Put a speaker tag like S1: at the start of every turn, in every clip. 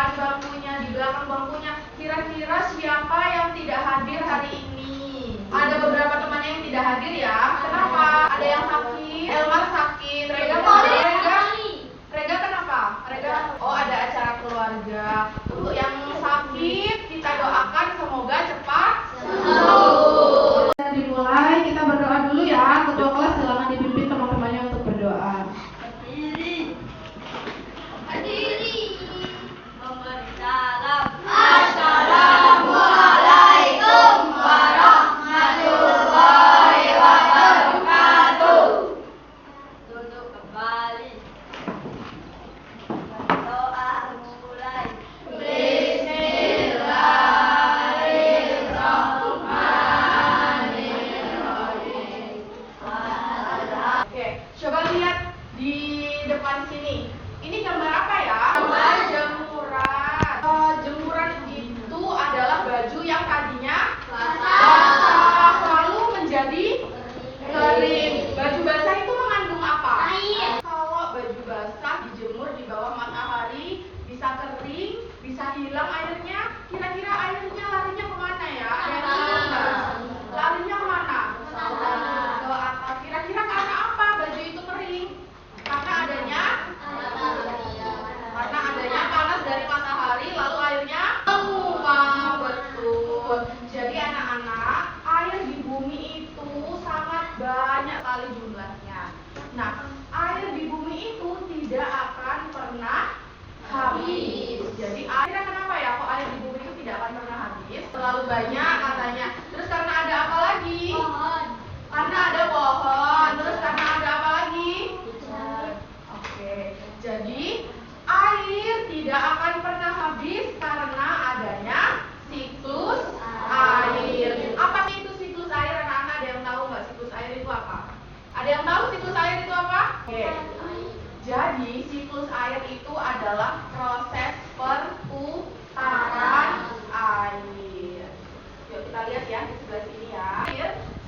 S1: depan bangkunya, di belakang bangkunya. Kira-kira siapa yang tidak hadir hari ini? Ada beberapa temannya yang tidak hadir ya. Kenapa? Ada yang sakit. Elmar sakit. Rega kenapa? Oh, ada acara keluarga. Tuh yang sakit kita doakan semoga cepat sembuh. Dimulai, kita berdoa dulu ya. Ketua kelas silakan dipimpin teman-temannya untuk berdoa.
S2: Hadirin, memberi salam. Assalamualaikum warahmatullahi wabarakatuh. Duduk kembali. Doa mulai. Bismillahirrahmanirrahim.
S1: Oke, coba lihat di depan sini. Ini gambar apa ya? Gambar jemuran. Jemuran itu adalah baju yang tadinya basah lalu menjadi kering. Baju basah itu mengandung apa?
S2: Air.
S1: Kalau baju basah dijemur di bawah matahari bisa kering, bisa hilang airnya. Kira-kira airnya larinya kemana ya? Ada yang tahu nggak? Larinya kemana? Ke atas. Kira-kira karena apa baju itu kering? Karena adanya panas dari matahari lalu airnya menguap. Betul. Jadi anak-anak, air di bumi itu sangat banyak sekali jumlahnya. Nah, air di bumi itu tidak akan pernah habis. Jadi airnya kenapa ya kok air di bumi itu tidak akan pernah habis? Terlalu banyak katanya. Terus karena ada apa lagi?
S2: Pohon.
S1: Karena ada pohon. Terus karena ada apa lagi? Oke, jadi air tidak akan pernah habis karena adanya siklus air. Apa sih itu siklus air, anak-anak? Ada yang tahu nggak siklus air itu apa? Ada yang tahu siklus air itu apa? Oke. Jadi siklus air itu adalah proses perputaran air. Yuk kita lihat ya di sebelah sini ya.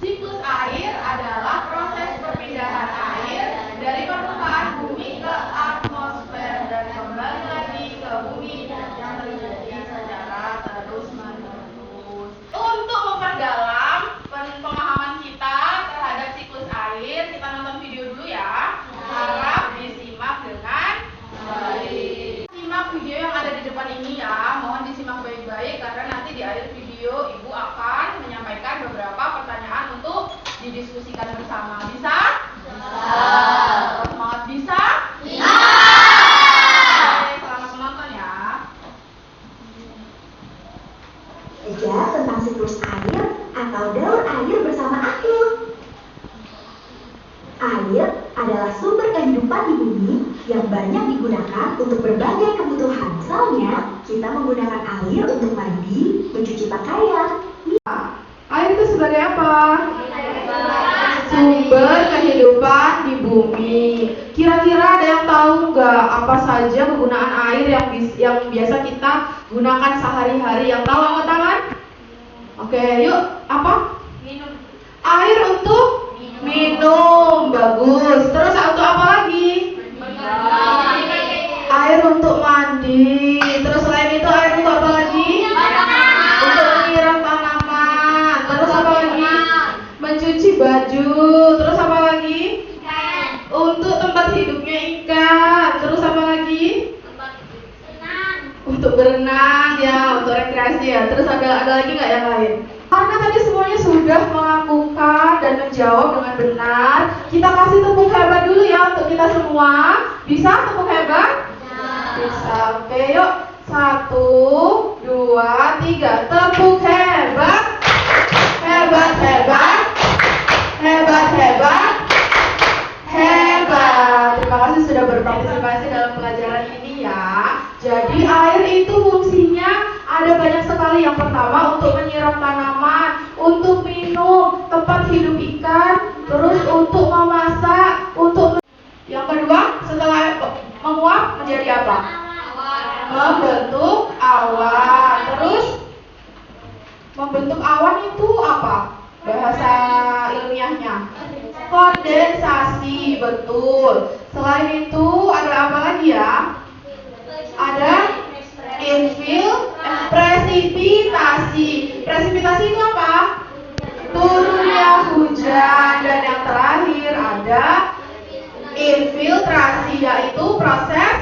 S1: Siklus air adalah proses perpindahan air dari permukaan bumi ke atmosfer dan kembali lagi ke bumi yang terjadi secara terus-menerus. Untuk memperdalam pemahaman kita terhadap siklus air, kita nonton video dulu ya. Harap disimak dengan baik. Simak video yang ada di depan ini ya. Mohon disimak baik-baik karena nanti di akhir video Ibu akan menyampaikan beberapa pertanyaan untuk didiskusikan bersama. Bisa? Semangat bisa? Oke, selamat menonton ya.
S3: Belajar tentang siklus air atau daur air bersama Akil. Air adalah sumber kehidupan di bumi yang banyak digunakan untuk berbagai kebutuhan. Misalnya, kita menggunakan air untuk mandi, mencuci pakaian.
S1: Air itu sebagai apa? Sumber kehidupan di bumi. Kira-kira ada yang tahu nggak apa saja kegunaan air yang biasa kita gunakan sehari-hari? Yang tahu angkat tangan? Oke, yuk. Apa?
S2: Minum.
S1: Air untuk minum. Bagus. Terus untuk apa lagi? Air untuk mandi. Terus selain itu air untuk apa lagi? Untuk menyiram tanaman. Terus apa lagi? Mencuci baju. Terus apa lagi? Untuk tempat hidupnya ikan. Terus apa lagi? Untuk berenang ya, untuk rekreasi ya. Terus ada lagi nggak yang lain? Karena tadi semuanya sudah melakukan dan menjawab dengan benar, kita kasih tepuk hebat dulu ya untuk kita semua. Bisa tepuk hebat? Bisa. Oke, yuk. 1, 2, 3. Tepuk hebat. Hebat, hebat. Hebat, hebat. Hebat. Terima kasih sudah berpartisipasi dalam pelajaran ini ya. Jadi air itu fungsinya ada banyak sekali. Yang pertama untuk menyiram tanaman, untuk minum, tempat hidup ikan, terus untuk memasak, untuk yang kedua setelah menguap menjadi apa? Membentuk awan. Terus membentuk awan itu apa? Bahasa ilmiahnya kondensasi, betul. Selain itu ada apa lagi ya? Ada dan yang terakhir ada infiltrasi, yaitu proses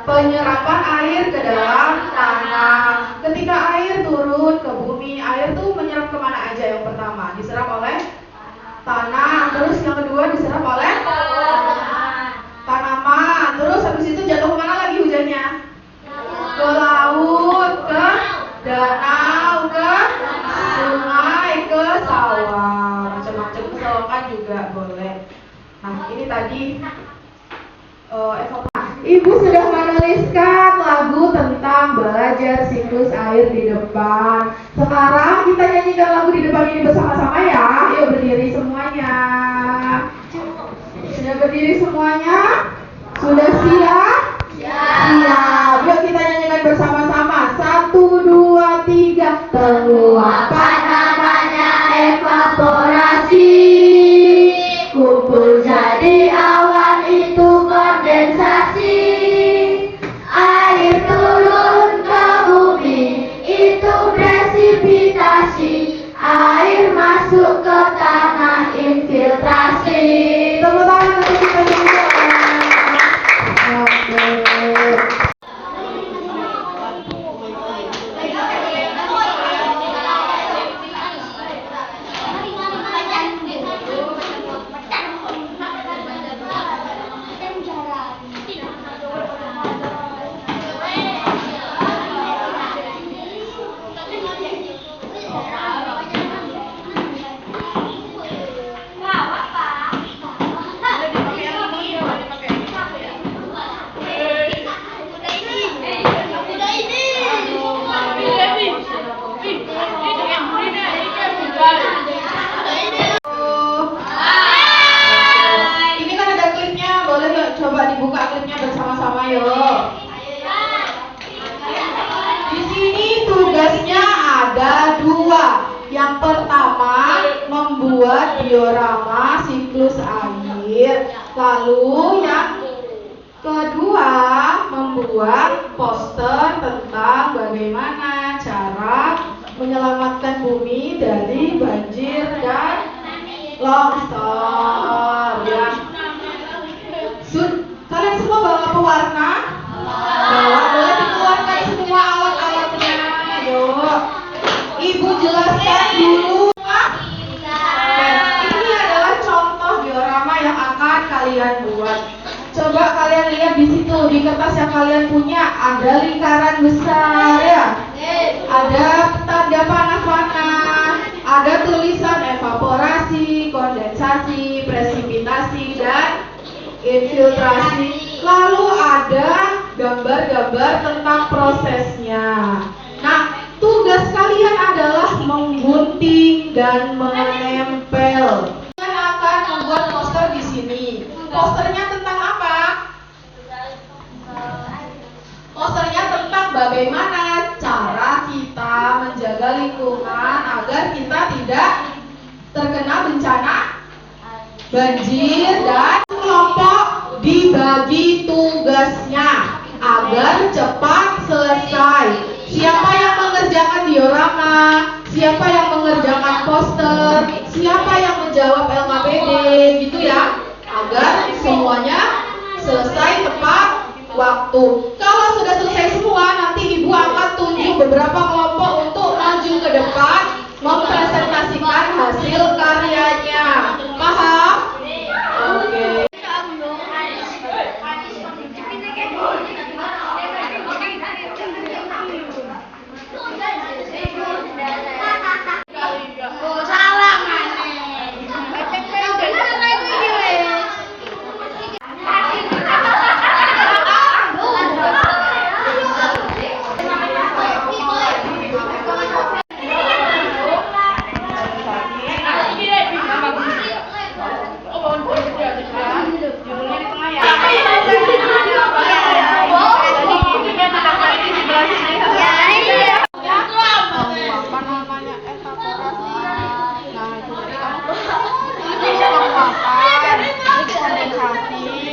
S1: penyerapan air ke dalam tanah. Ketika air turun ke bumi, air tuh menyerap kemana aja? Yang pertama diserap oleh tanah, terus yang kedua diserap oleh tanaman, terus habis itu jatuh kemana lagi hujannya? Ke laut, ke danau, ke sungai, ke sawah, macam-macam, ke selokan juga boleh. Nah, ini tadi Ibu sudah menuliskan lagu tentang belajar siklus air di depan. Sekarang kita nyanyikan lagu di depan ini bersama-sama ya. Yuk berdiri semuanya. Sudah berdiri semuanya? Sudah siap? Siap. Yuk kita nyanyikan bersama-sama. 1, 2, 3. Penguapan namanya evaporasi. Kumpul jadi awan, itu kondensasi. Air turun ke bumi, itu presipitasi. Air masuk ke tanah, infiltrasi. Tepuk tangan untuk kita semua. Yang pertama, membuat diorama siklus air. Lalu yang kedua, membuat poster tentang bagaimana cara menyelamatkan bumi dari banjir dan longsor. Ya. Kalian semua bawa pewarna? Bawa, boleh dikeluarkan semua alat-alatnya. Yuk. Ibu jelaskan dulu. Ini adalah contoh diorama yang akan kalian buat. Coba kalian lihat di situ, di kertas yang kalian punya ada lingkaran besar ya. Ada tanda panah-panah, ada tulisan evaporasi, kondensasi, presipitasi, dan infiltrasi. Lalu ada gambar-gambar tentang prosesnya. Nah, tugas kalian adalah menggunting dan menempel. Kalian akan membuat poster di sini. Posternya tentang apa? Posternya tentang bagaimana cara kita menjaga lingkungan agar kita tidak terkena bencana banjir, dan kelompok dibagi tugasnya agar cepat selesai. Siapa yang mengerjakan diorama, siapa yang mengerjakan poster, siapa yang menjawab LKPD, gitu ya, agar semuanya selesai tepat waktu. Kalau sudah selesai semua, nanti ibu akan tunjuk beberapa kelompok untuk maju ke depan mempresentasikan hasil karyanya. Paham? Oke.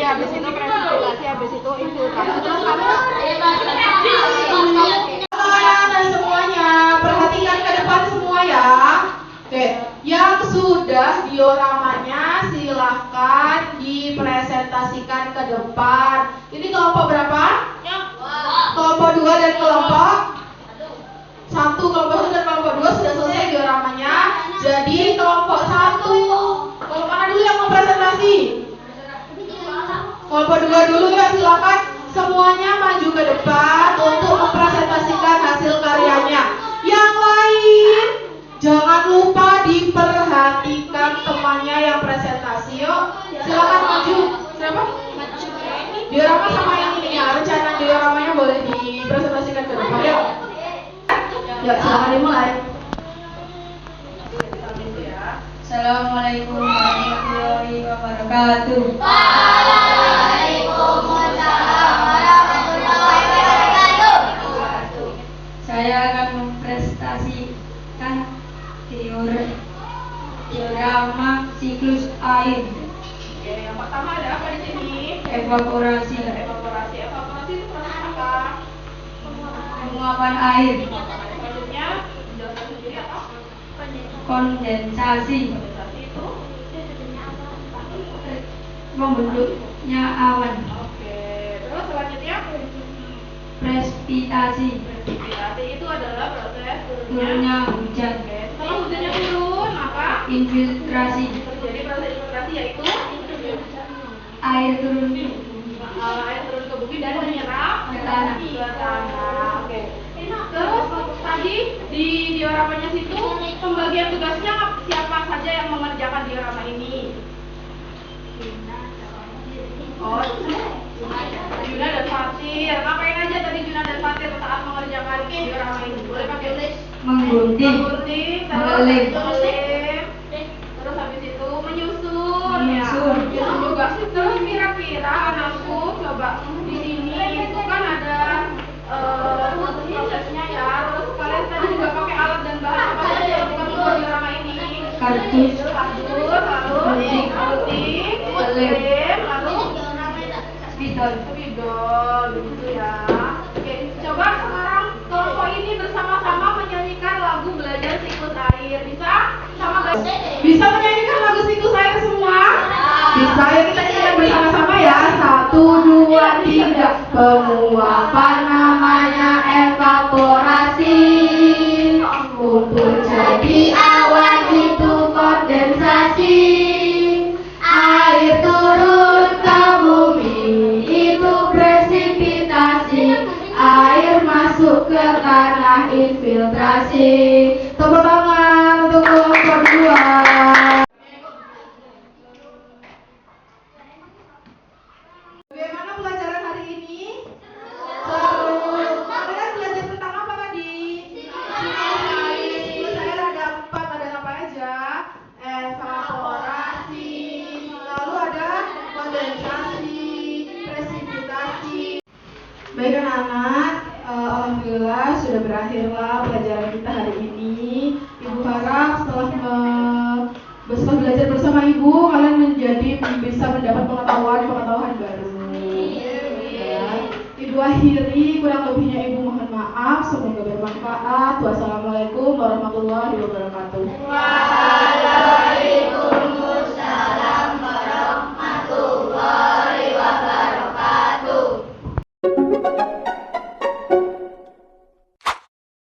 S1: Habis itu presentasi, habis itu infiltrasi. Terus kamu anak-anak semuanya perhatikan ke depan semua ya. Oke, yang sudah dioramanya silahkan dipresentasikan ke depan. Ini kelompok berapa? Kelompok 2 dan kelompok 1. Kelompok 1 dan kelompok 2 sudah selesai dioramanya. Jadi kelompok 1, kelompok mana dulu yang mau presentasi? Kelompok 2 dulu ya, silakan semuanya maju ke depan untuk mempresentasikan hasil karyanya. Yang lain jangan lupa diperhatikan temannya yang presentasi. Yuk, silakan maju. Siapa? Diorama sama yang ini ya, rencana dioramanya boleh dipresentasikan ke depan. Yuk. Ya, silakan dimulai.
S4: Assalamualaikum warahmatullahi wabarakatuh.
S2: Waalaikumsalam warahmatullahi wabarakatuh.
S4: Saya akan mempresentasikan diorama siklus air.
S1: Oke, yang pertama ada apa di sini?
S4: Evaporasi.
S1: Evaporasi. Evaporasi itu proses apa?
S4: Penguapan air.
S1: Selanjutnya, jelaskan sendiri apa?
S4: Kondensasi.
S1: Kondensasi itu
S4: Membentuknya awan.
S1: oke. Terus selanjutnya
S4: Presipitasi.
S1: presipitasi itu adalah proses
S4: Turunnya hujan.
S1: Oke, setelah hujannya turun, maka
S4: Infiltrasi.
S1: terjadi proses infiltrasi yaitu
S4: Air turun
S1: air turun ke bumi dan menyerap
S4: ke tanah.
S1: Oke. Terus tadi di dioramanya situ pembagian tugasnya siapa saja yang mengerjakan diorama ini? Oh, Juna dan Fatir. Ngapain aja tadi Juna dan Fatir saat mengerjakan diorama ini? Boleh pakai list.
S4: Menggunting.
S1: Terus
S4: Meleleh.
S1: terus habis itu menyusun. Ya.
S4: Menyusun.
S1: Menyusun juga. Terus kira-kira anakku coba di sini itu kan ada prosesnya ya. Terus kalian tadi juga pakai alat dan bahan apa saja yang kita buat diorama ini?
S4: Kardus.
S1: Lalu gunting, lem, lalu
S4: Spidol.
S1: spidol, begitu ya. Oke, coba sekarang kelompok ini bersama-sama menyanyikan lagu Belajar Siklus Air. Bisa? Sama guys? Bisa menyanyikan lagu Siklus Air semua? Bisa, ya kita nyanyikan bersama-sama ya. 1, 2, 3. Penguapan namanya evaporasi. Kumpul jadi awan itu kondensasi. Air turun ke bumi itu presipitasi. Air masuk ke tanah infiltrasi. Tepuk tangan untuk kelompok 2. Bagaimana pelajaran hari ini? Seru. Kalian belajar tentang apa tadi? Siklus air. Siklus air ada 4. Ada apa aja? Evaporasi. Lalu ada kondensasi, presipitasi. Baik anak-anak, alhamdulillah sudah berakhirlah pelajaran kita hari ini. Ibu harap setelah belajar bersama ibu, kalian bisa mendapat pengetahuan baru. Ya. Ibu akhiri, kurang lebihnya ibu mohon maaf. Semoga bermanfaat. Wassalamualaikum warahmatullahi wabarakatuh.